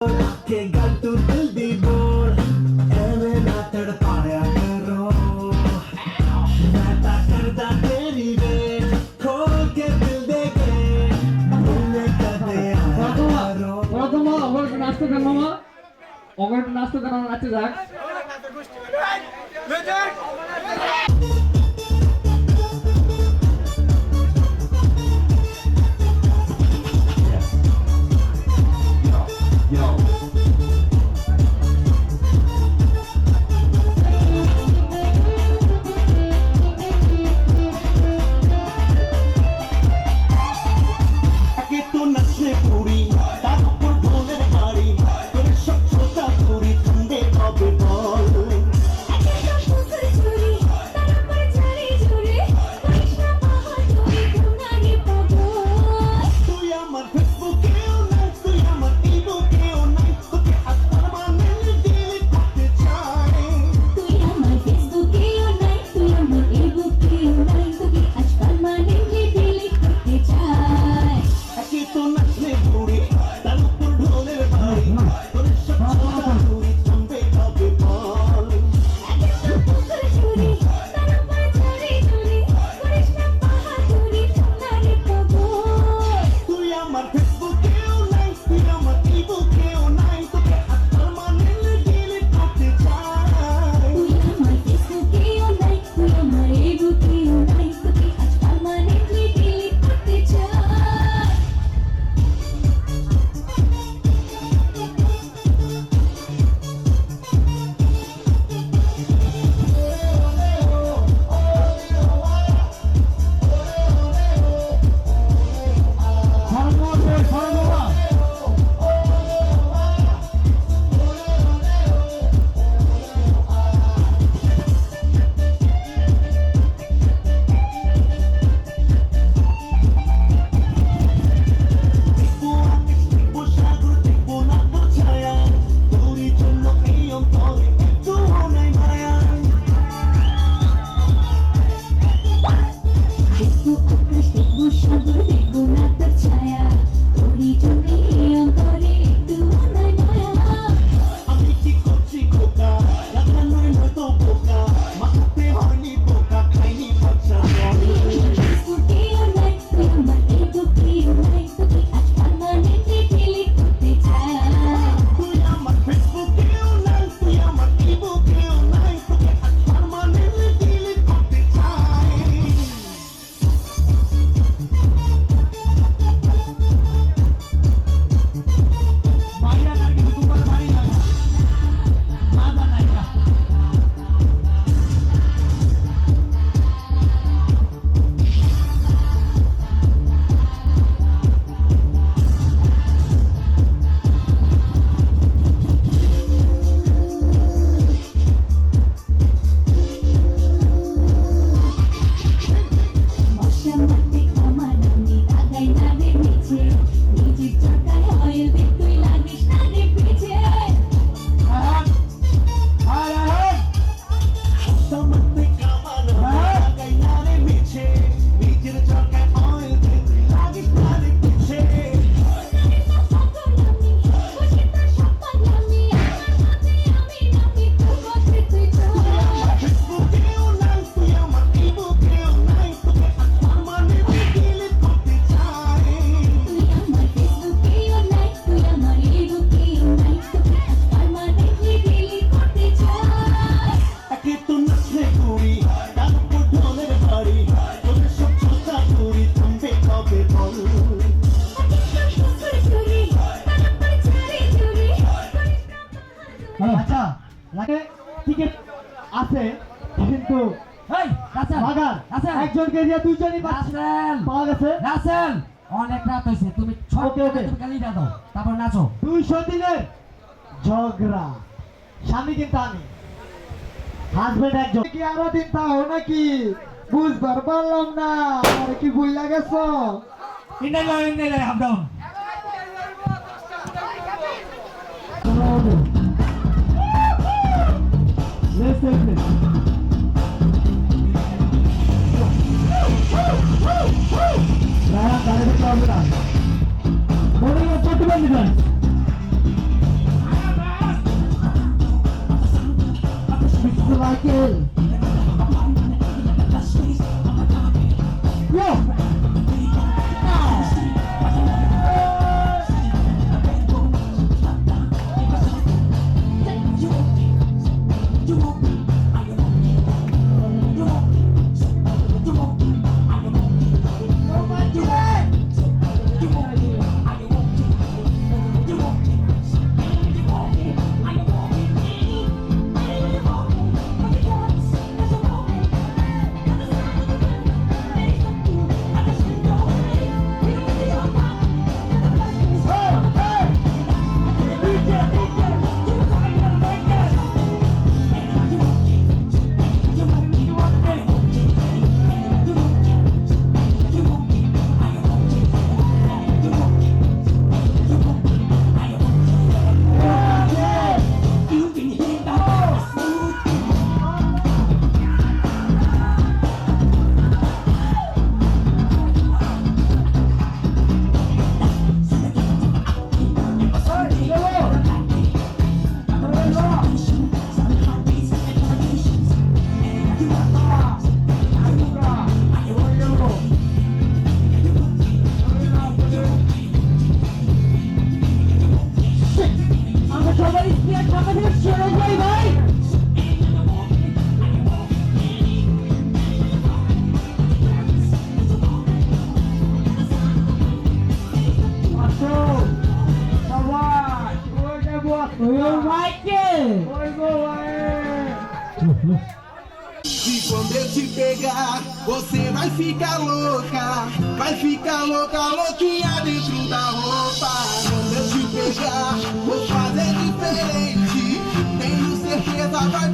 के गल तू दिल दी बोल एवे ना तड़पाया करो मैं ता करदा तेरी वेट खोल के दिल दे के मिलने कदे आया करो প্রথম অগর নাচতে দেন মামা অগর নাচতে দেন নাচতে যাক আচ্ছা টিকিট আছে কিন্তু এই রাসেল বাগান রাসেল একজনকে দিয়ে দুইজনই রাসেল পাওয়া গেছে। রাসেল অনেক রাত হইছে তুমি ওকে, ওকে। তুমি গালি দাও তারপর নাচো 200 দিনের ঝগড়া স্বামী কিন্তু আমি হাজবেন্ড একজন কি আরো দিন তাও নাকি বুঝবার পারলাম না আর কি ভুল লাগেছ India half down Let's take this. Raya, kare de kya bata? Morning of 41 minutes. Michael. Yo. আমরা সবাই স্পিয়ার আমাদের ছেড়ে যাই ভাই। আসো সবাই ওই যাবো ওই ভাইকে ওই গো ভাই। E quando eu te pegar, você vai ficar louca. Vai ficar louca, louquinha dentro da roupa. Quando eu te pegar, vou fazer diferente. Tenho certeza, vai